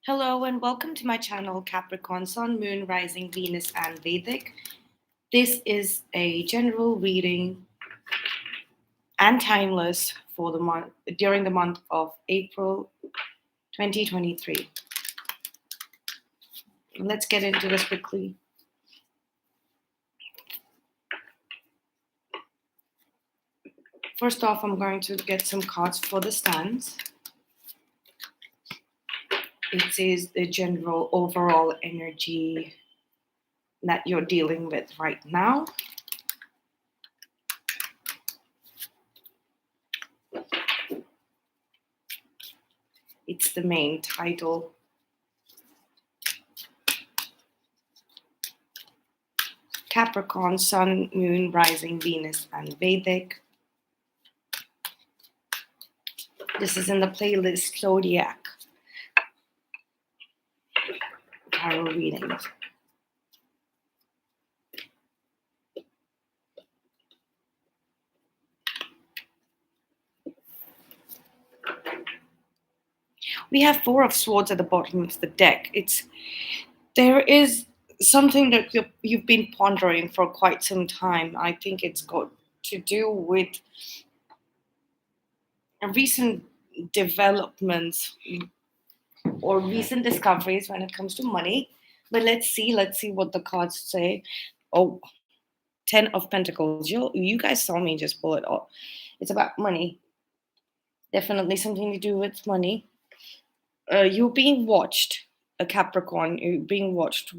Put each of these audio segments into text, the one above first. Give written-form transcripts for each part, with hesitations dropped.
Hello and welcome to my channel Capricorn, Sun, Moon, Rising, Venus, and Vedic. This is a general reading and timeless for the month during the month of April 2023. Let's get into this quickly. First off, I'm going to get some cards for the stands. It says the general overall energy that you're dealing with right now. It's the main title. Capricorn, Sun, Moon, Rising, Venus, and Vedic. This is in the playlist Zodiac Tarot readings. We have Four of Swords at the bottom of the deck. There is something that you've been pondering for quite some time. I think it's got to do with recent developments or recent discoveries when it comes to money. But let's see what the cards say. Oh, 10 of Pentacles. You guys saw me just pull it off. It's about money. Definitely something to do with money. You're being watched, a Capricorn. You're being watched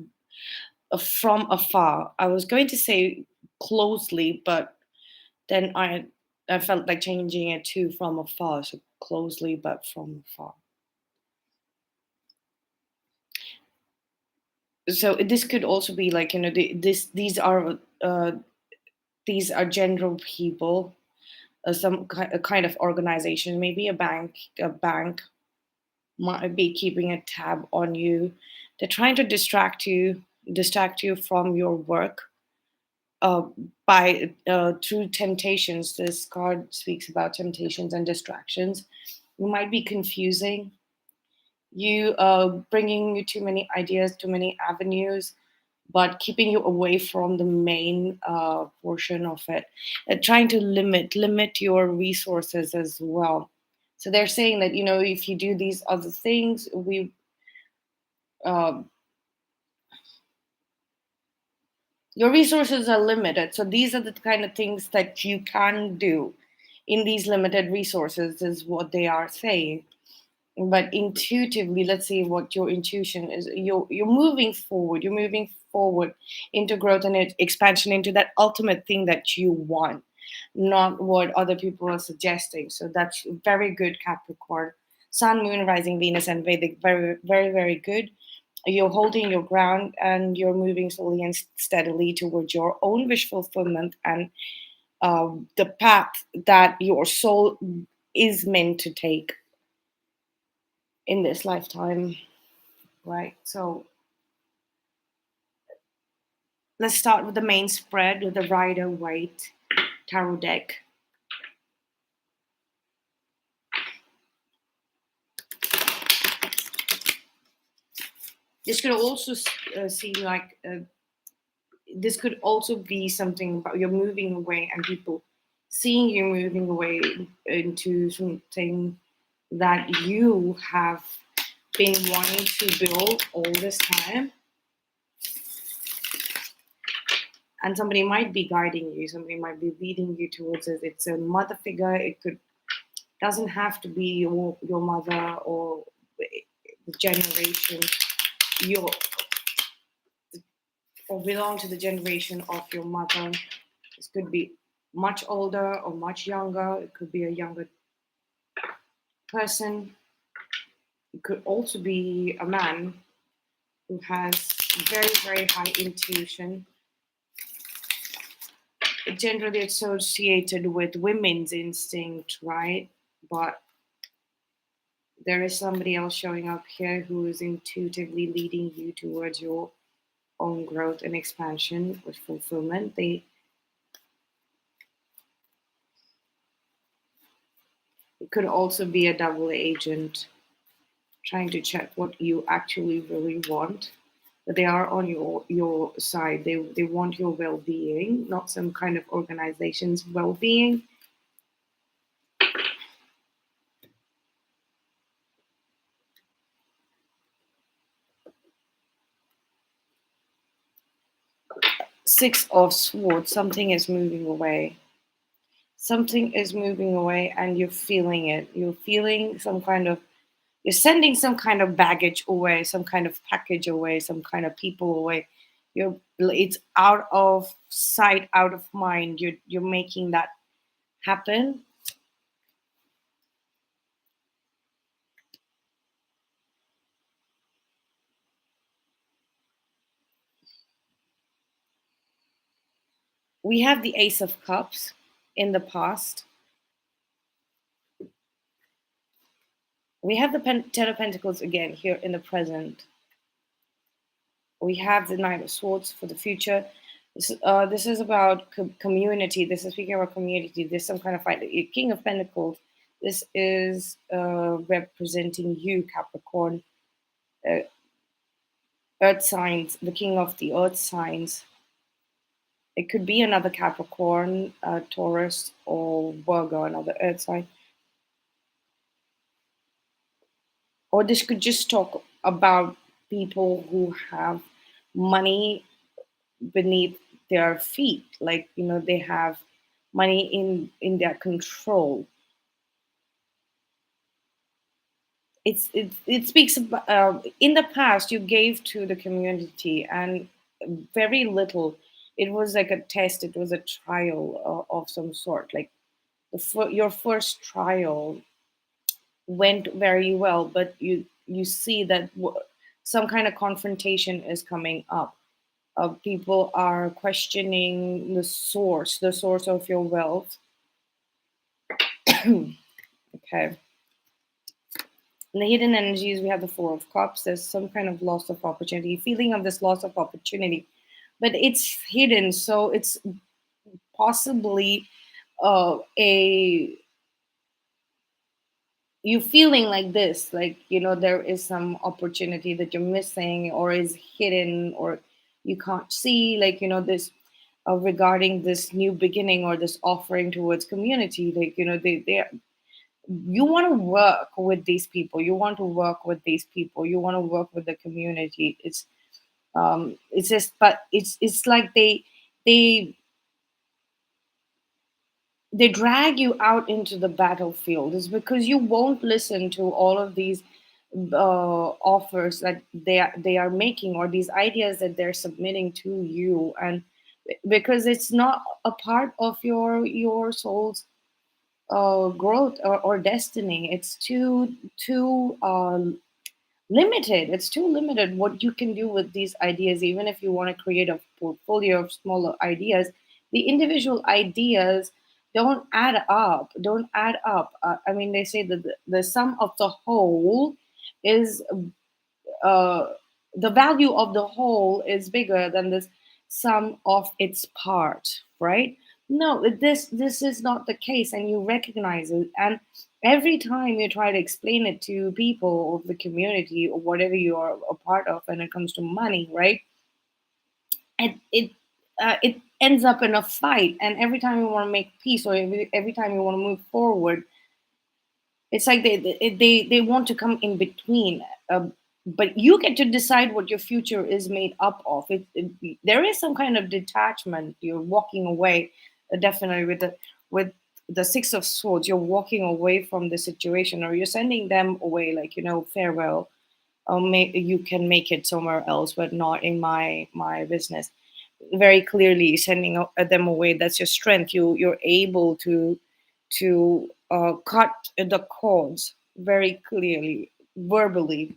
from afar. I was going to say closely, but then I felt like changing it to from afar. So closely, but from afar. So this could also be like these are general people, a kind of organization, maybe a bank. A bank might be keeping a tab on you. They're trying to distract you from your work uh, by through temptations. This card speaks about temptations and distractions. You might be confusing you, bringing you too many ideas, too many avenues, but keeping you away from the main portion of it. Trying to limit your resources as well. So they're saying that if you do these other things, uh, your resources are limited. So these are the kind of things that you can do in these limited resources, is what they are saying. But intuitively, let's see what your intuition is. You're moving forward. You're moving forward into growth and expansion, into that ultimate thing that you want, not what other people are suggesting. So that's very good, Capricorn. Sun, Moon, Rising, Venus, and Vedic, very, very, very good. You're holding your ground and you're moving slowly and steadily towards your own wish fulfillment and the path that your soul is meant to take in this lifetime, right? So let's start with the main spread with the Rider Waite tarot deck. This could also seem like this could also be something about you're moving away and people seeing you moving away into something that you have been wanting to build all this time. And somebody might be guiding you, somebody might be leading you towards it. It's a mother figure. It doesn't have to be your mother or the generation your or belong to the generation of your mother. This could be much older or much younger. It could be a younger person. It could also be a man who has very, very high intuition. It's generally associated with women's instinct, right? But there is somebody else showing up here who is intuitively leading you towards your own growth and expansion with fulfillment. It could also be a double agent. trying to check what you actually really want. But they are on your side. They want your well-being, not some kind of organization's well-being. Six of Swords. Something is moving away. Something is moving away, and you're feeling it. You're feeling some kind of. You're sending some kind of baggage away, some kind of package away, some kind of people away. It's out of sight, out of mind. You're making that happen. We have the Ace of Cups in the past. We have the Ten of Pentacles again here in the present. We have the Knight of Swords for the future. This is about community. This is speaking about community. There's some kind of fight. The King of Pentacles. This is representing you, Capricorn. Uh, Earth signs. The King of the Earth signs. It could be another Capricorn, Taurus, or Virgo, another Earth sign. Or this could just talk about people who have money beneath their feet, like they have money in their control. It speaks about in the past you gave to the community and very little. It was like a test, it was a trial of some sort, like your first trial went very well, but you see that some kind of confrontation is coming up. People are questioning the source of your wealth. Okay. In the hidden energies, we have the Four of Cups. There's some kind of loss of opportunity, feeling of this loss of opportunity, but it's hidden, so it's possibly a you feeling like this, like there is some opportunity that you're missing or is hidden or you can't see, like this regarding this new beginning or this offering towards community, like they you want to work with these people, you want to work with these people, you want to work with the community. It's just, but it's like they they drag you out into the battlefield is because you won't listen to all of these offers that they are making, or these ideas that they're submitting to you, and because it's not a part of your soul's growth or destiny. It's too limited. It's too limited what you can do with these ideas. Even if you want to create a portfolio of smaller ideas, the individual ideas don't add up. I mean, they say that the sum of the whole is uh, the value of the whole is bigger than the sum of its part, right? No, this is not the case, and you recognize it. And every time you try to explain it to people of the community or whatever you are a part of when it comes to money, right? It ends up in a fight, and every time you want to make peace, or every time you want to move forward, it's like they want to come in between. But you get to decide what your future is made up of. There is some kind of detachment. You're walking away, definitely with the Six of Swords. You're walking away from the situation, or you're sending them away, like farewell. You can make it somewhere else, but not in my business. Very clearly sending them away. That's your strength. You're able to cut the cords very clearly, verbally.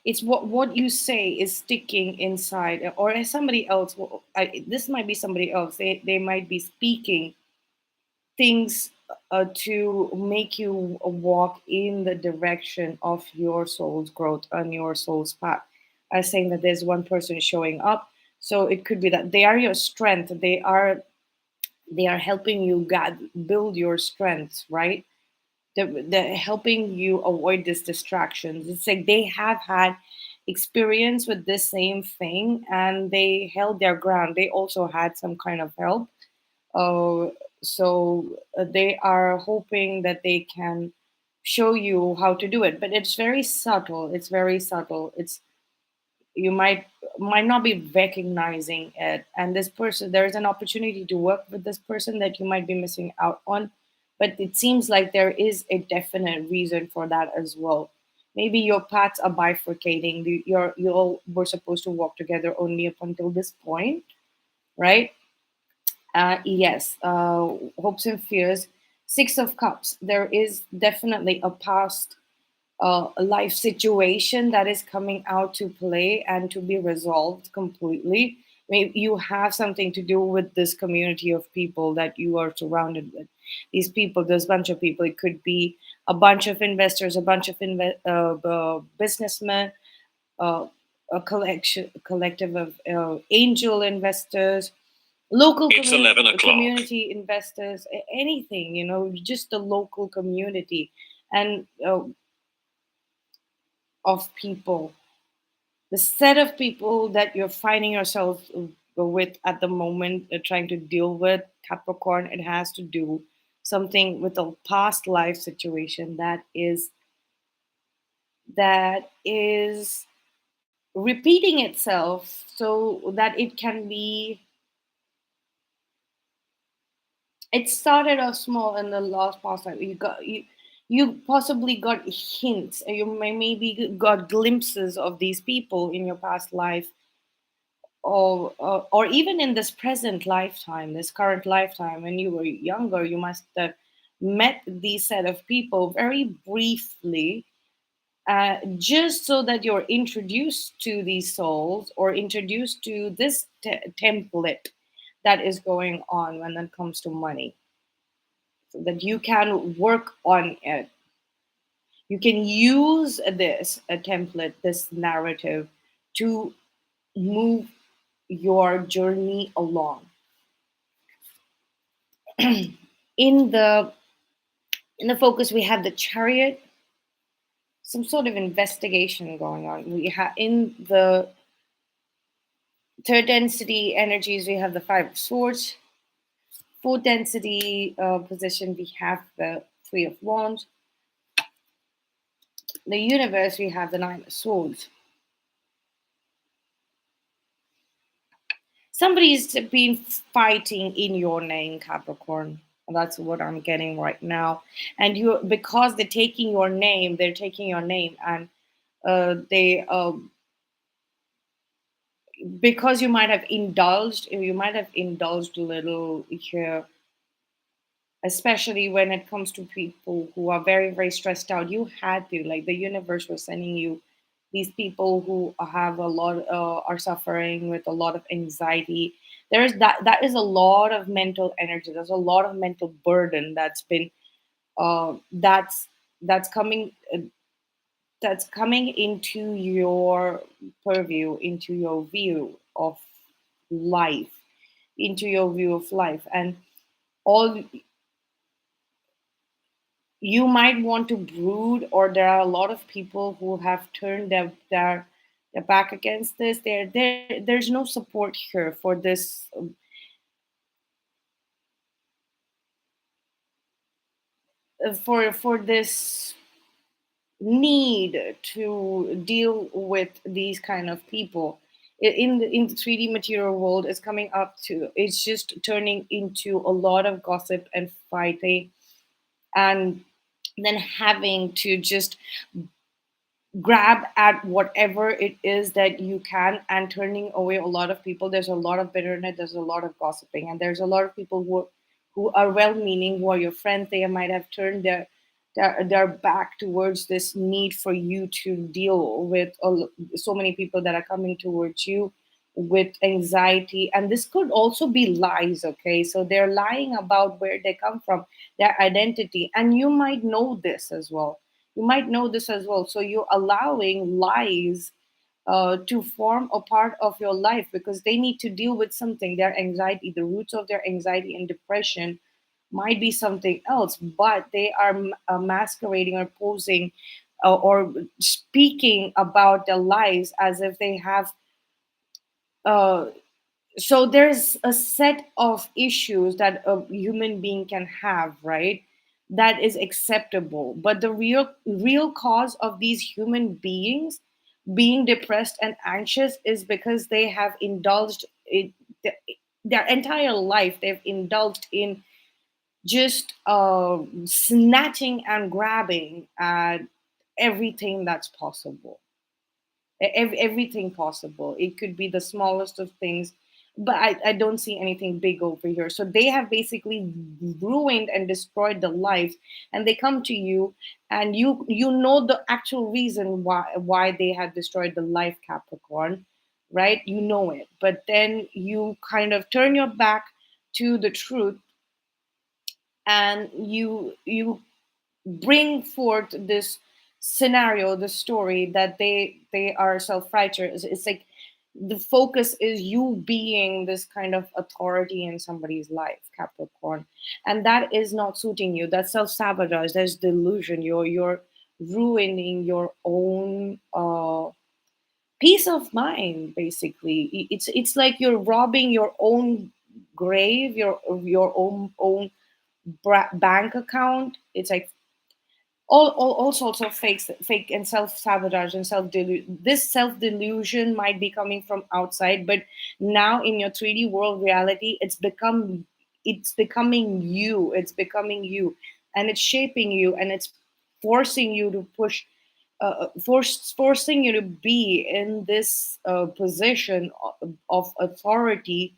It's what you say is sticking inside, or as somebody else. This might be somebody else. They might be speaking things to make you walk in the direction of your soul's growth and your soul's path. I was saying that there's one person showing up, so it could be that they are your strength. They are They are helping you build your strengths, right? They're helping you avoid these distractions. It's like they have had experience with this same thing and they held their ground. They also had some kind of help. uh, so they are hoping that they can show you how to do it, but it's very subtle. It's very subtle. It's you might not be recognizing it, and this person, there is an opportunity to work with this person that you might be missing out on. But it seems like there is a definite reason for that as well. Maybe your paths are bifurcating. You all were supposed to walk together only up until this point, right? Yes, hopes and fears. Six of Cups. There is definitely a past a life situation that is coming out to play and to be resolved completely. Maybe you have something to do with this community of people that you are surrounded with. These people, this bunch of people, it could be a bunch of investors, a bunch of businessmen, uh, a collective of angel investors, local It's 11 o'clock. community investors, anything, just the local community and of people, the set of people that you're finding yourself with at the moment, trying to deal with Capricorn. It has to do something with a past life situation that is repeating itself, so that it can be. It started off small in the last past life. You possibly got hints, you maybe got glimpses of these people in your past life, or even in this present lifetime, this current lifetime. When you were younger, you must have met these set of people very briefly, just so that you're introduced to these souls or introduced to this template that is going on when it comes to money, so that you can work on it. You can use this a template, this narrative, to move your journey along. In the in the focus, we have the Chariot, some sort of investigation going on. We have in the third density energies, we have the Five of Swords. Fourth density position, we have the Three of Wands. The universe, we have the Nine of Swords. Somebody's been fighting in your name, Capricorn. That's what I'm getting right now. And you, because they're taking your name, and they because you might have indulged a little here, especially when it comes to people who are very very stressed out. You had to, like, the universe was sending you these people who have a lot are suffering with a lot of anxiety. That is a lot of mental energy. There's a lot of mental burden that's that's coming that's coming into your purview, into your view of life, and all you might want to brood, or there are a lot of people who have turned their back against this. There's no support here for this, for this need to deal with these kind of people. In the 3D material world, it's coming up to, it's just turning into a lot of gossip and fighting, and then having to just grab at whatever it is that you can, and turning away a lot of people. There's a lot of bitterness, there's a lot of gossiping, and there's a lot of people who are well meaning, who are your friends. They might have turned their back towards this need for you to deal with so many people that are coming towards you with anxiety. And this could also be lies, okay? So they're lying about where they come from, their identity, and you might know this as well. So you're allowing lies to form a part of your life, because they need to deal with something. Their anxiety, the roots of their anxiety and depression might be something else, but they are masquerading or posing or speaking about their lives as if they have. Uh, so there's a set of issues that a human being can have, right? That is acceptable, but the real cause of these human beings being depressed and anxious is because they have indulged in their entire life. They've indulged in just snatching and grabbing at everything that's possible, everything possible. It could be the smallest of things, but I don't see anything big over here. So they have basically ruined and destroyed the life, and they come to you, and you know the actual reason why they have destroyed the life, Capricorn, right? You know it, but then you kind of turn your back to the truth, and you bring forth this scenario, the story that they are self-righteous. It's like the focus is you being this kind of authority in somebody's life, Capricorn, and that is not suiting you. That's self-sabotage. There's delusion. You're ruining your own peace of mind. Basically, it's like you're robbing your own grave, your own bank account. It's like all sorts of fake and self sabotage and this self delusion might be coming from outside, but now in your 3D world reality, it's becoming you. It's becoming you, and it's shaping you, and it's forcing you to push, forcing you to be in this position of authority,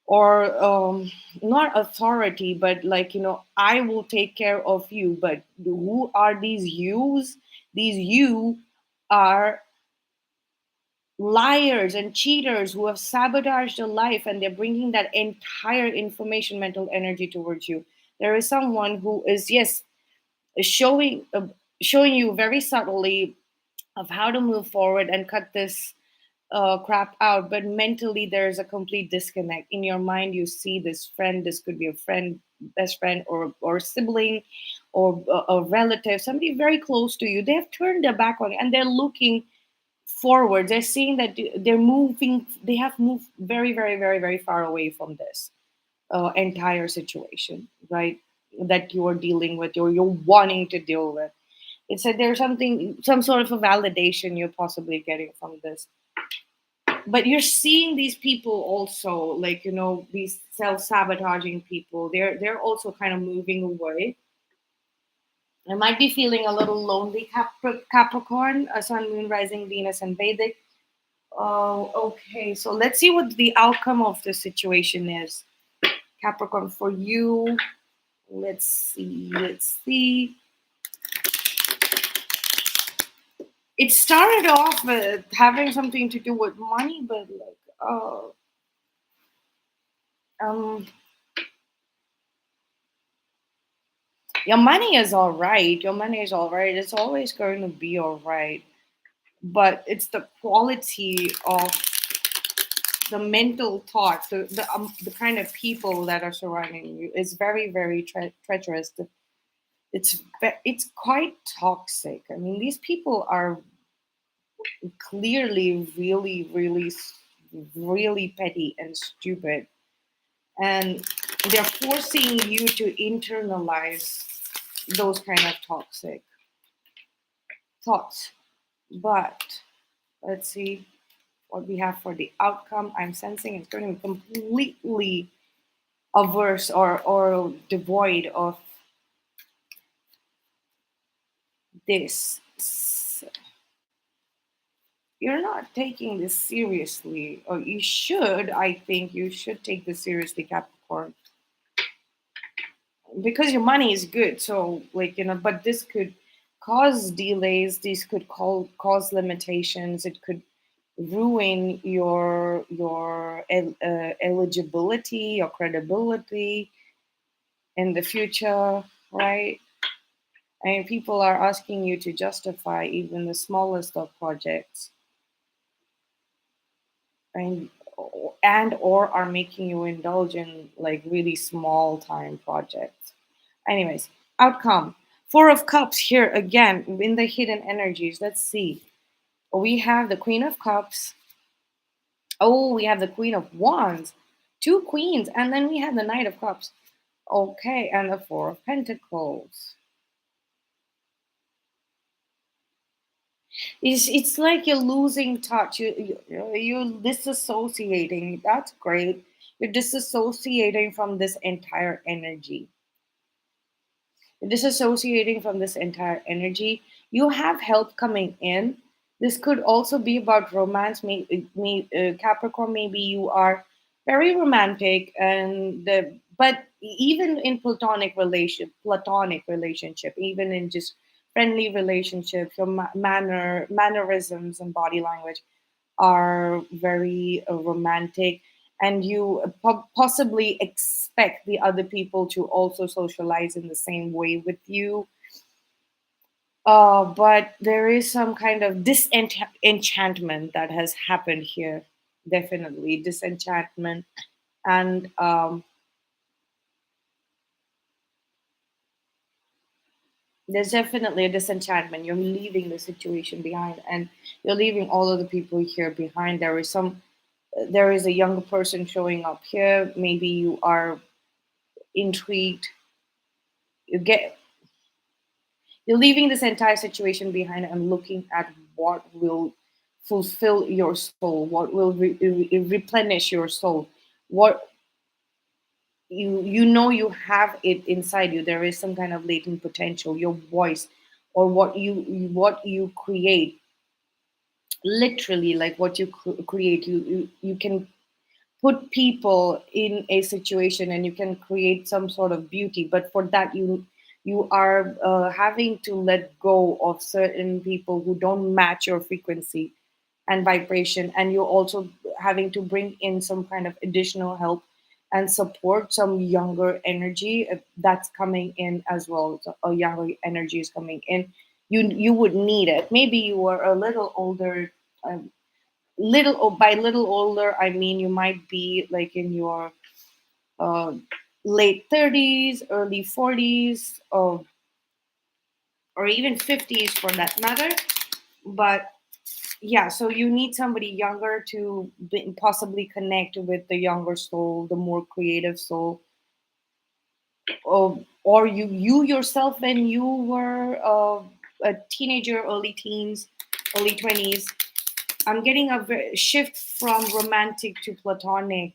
or not authority, but like, I will take care of you. But who are these yous? These you are liars and cheaters who have sabotaged your life, and they're bringing that entire information mental energy towards you. There is someone who is, yes, showing showing you very subtly of how to move forward and cut this crap out, but mentally there's a complete disconnect. In your mind, you see this friend. This could be a friend, best friend, or sibling, or a relative, somebody very close to you. They have turned their back on you, and they're looking forward. They're seeing that they're moving. They have moved very, very, very, very far away from this entire situation, right? That you're dealing with, or you're wanting to deal with. It's that there's something, some sort of a validation you're possibly getting from this. But you're seeing these people also, like, these self-sabotaging people, they're also kind of moving away. I might be feeling a little lonely, Capricorn, Sun, Moon, Rising, Venus, and Vedic. Oh, okay. So let's see what the outcome of this situation is, Capricorn, for you. Let's see. Let's see. It started off with having something to do with money, but like, um, your money is all right. Your money is all right. It's always going to be all right. But it's the quality of the mental thoughts, the kind of people that are surrounding you is very, very treacherous. It's quite toxic. I mean, these people are clearly really, really, really petty and stupid, and they're forcing you to internalize those kind of toxic thoughts. But let's see what we have for the outcome. I'm sensing it's going to be completely averse or devoid of this. You're not taking this seriously, or you should. I think you should take this seriously, Capricorn, because your money is good. So, like, but this could cause delays. These could cause limitations. It could ruin your eligibility, your credibility in the future, right? I mean, people are asking you to justify even the smallest of projects. and or are making you indulge in like really small time projects. Anyways, outcome. Four of Cups here again in the hidden energies. Let's see. We have the Queen of Cups. Oh, we have the Queen of Wands. Two queens. And then we have the Knight of Cups. Okay, and the Four of Pentacles. It's like you're losing touch. You're disassociating. That's great. You're disassociating from this entire energy. Disassociating from this entire energy. You have help coming in. This could also be about romance. Capricorn, maybe you are very romantic, and but even in platonic relationship, even in just friendly relationships, your mannerisms and body language are very romantic, and you possibly expect the other people to also socialize in the same way with you. But there is some kind of disenchantment that has happened here. Definitely disenchantment, and there's definitely a disenchantment. You're leaving the situation behind, and you're leaving all of the people here behind. There is a younger person showing up here. Maybe you are intrigued. You get you're leaving this entire situation behind and looking at what will fulfill your soul, what will replenish your soul, what you have it inside you. There is some kind of latent potential, your voice, or what you create. Literally, like what you create, you can put people in a situation and you can create some sort of beauty, but for that you are having to let go of certain people who don't match your frequency and vibration, and you're also having to bring in some kind of additional help and support. Some younger energy that's coming in as well. So a younger energy is coming in. You would need it. Maybe you are a little older. Little by little older, I mean you might be like in your uh, late 30s, early 40s, or even 50s for that matter. But yeah, so you need somebody younger to possibly connect with the younger soul, the more creative soul, or you yourself when you were a teenager, early teens, early 20s. I'm getting a shift from romantic to platonic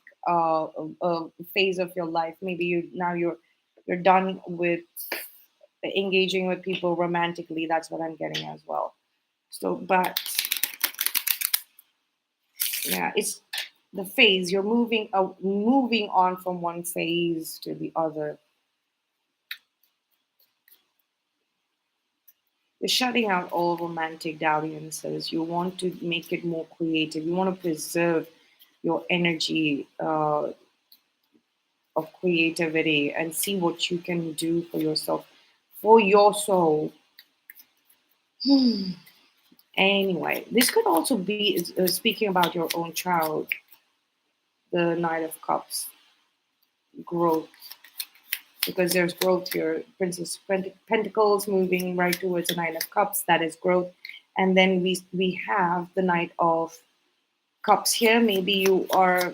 phase of your life. Maybe you're done with engaging with people romantically. That's what I'm getting as well. So, but yeah, it's the phase. You're moving on from one phase to the other. You're shutting out all romantic dalliances. You want to make it more creative. You want to preserve your energy of creativity and see what you can do for yourself, for your soul. Anyway, this could also be speaking about your own child, the Knight of Cups, growth, because there's growth here. Princess Pentacles moving right towards the Knight of Cups, that is growth. And then we have the Knight of Cups here. Maybe you are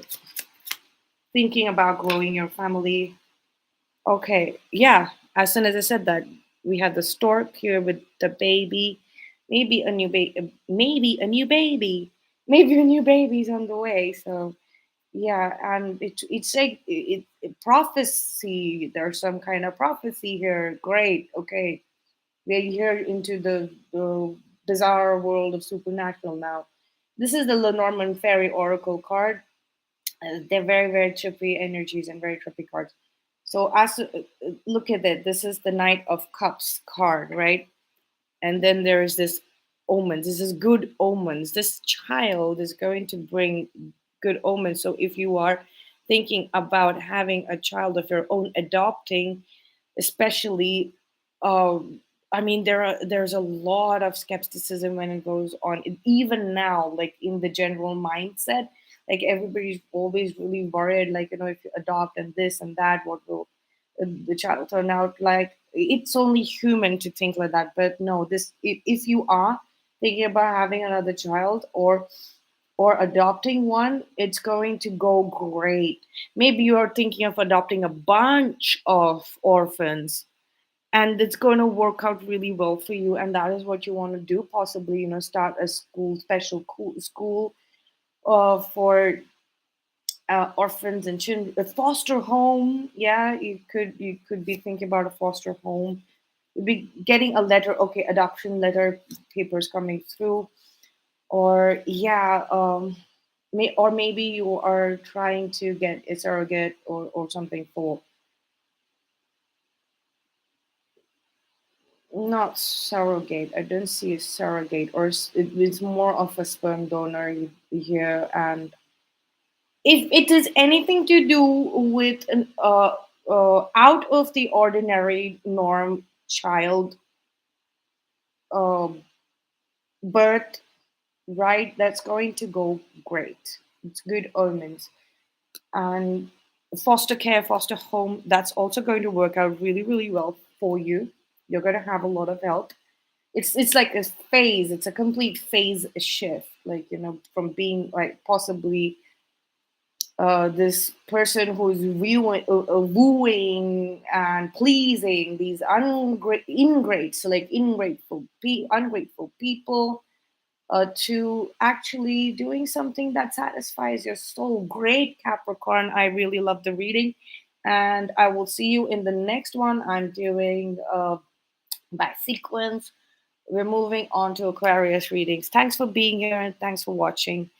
thinking about growing your family. Okay, yeah. As soon as I said that, we had the stork here with the baby. Maybe a new baby. Maybe a new baby. Maybe a new baby's on the way. So yeah, and it's like prophecy. There's some kind of prophecy here. Great. Okay, we're here into the bizarre world of supernatural now. This is the Lenormand Fairy Oracle card. They're very, very trippy energies and very trippy cards. So as look at it, this is the Knight of Cups card, right? And then there is this omens. This is good omens. This child is going to bring good omens. So if you are thinking about having a child of your own, adopting, especially, I mean, there's a lot of skepticism when it goes on, even now, like in the general mindset. Like everybody's always really worried, like, if you adopt and this and that, what will the child turn out like? It's only human to think like that. But no, this, if you are thinking about having another child, or adopting one, it's going to go great. Maybe you're thinking of adopting a bunch of orphans, and it's going to work out really well for you, and that is what you want to do. Possibly, start a school, special school for orphans and children, a foster home. Yeah, you could be thinking about a foster home. You'd be getting a letter, okay, adoption letter, papers coming through. Or yeah, or maybe you are trying to get a surrogate, or something for, not surrogate. I don't see a surrogate, or it's more of a sperm donor here. And if it is anything to do with an out of the ordinary norm child, uh, birth, right, that's going to go great. It's good omens. And foster care, foster home, that's also going to work out really, really well for you. You're going to have a lot of help. It's like a phase. It's a complete phase shift. Like, from being like possibly this person who's wooing and pleasing these ingrates, like ungrateful people, to actually doing something that satisfies your soul. Great, Capricorn. I really love the reading. And I will see you in the next one. I'm doing by sequence. We're moving on to Aquarius readings. Thanks for being here, and thanks for watching.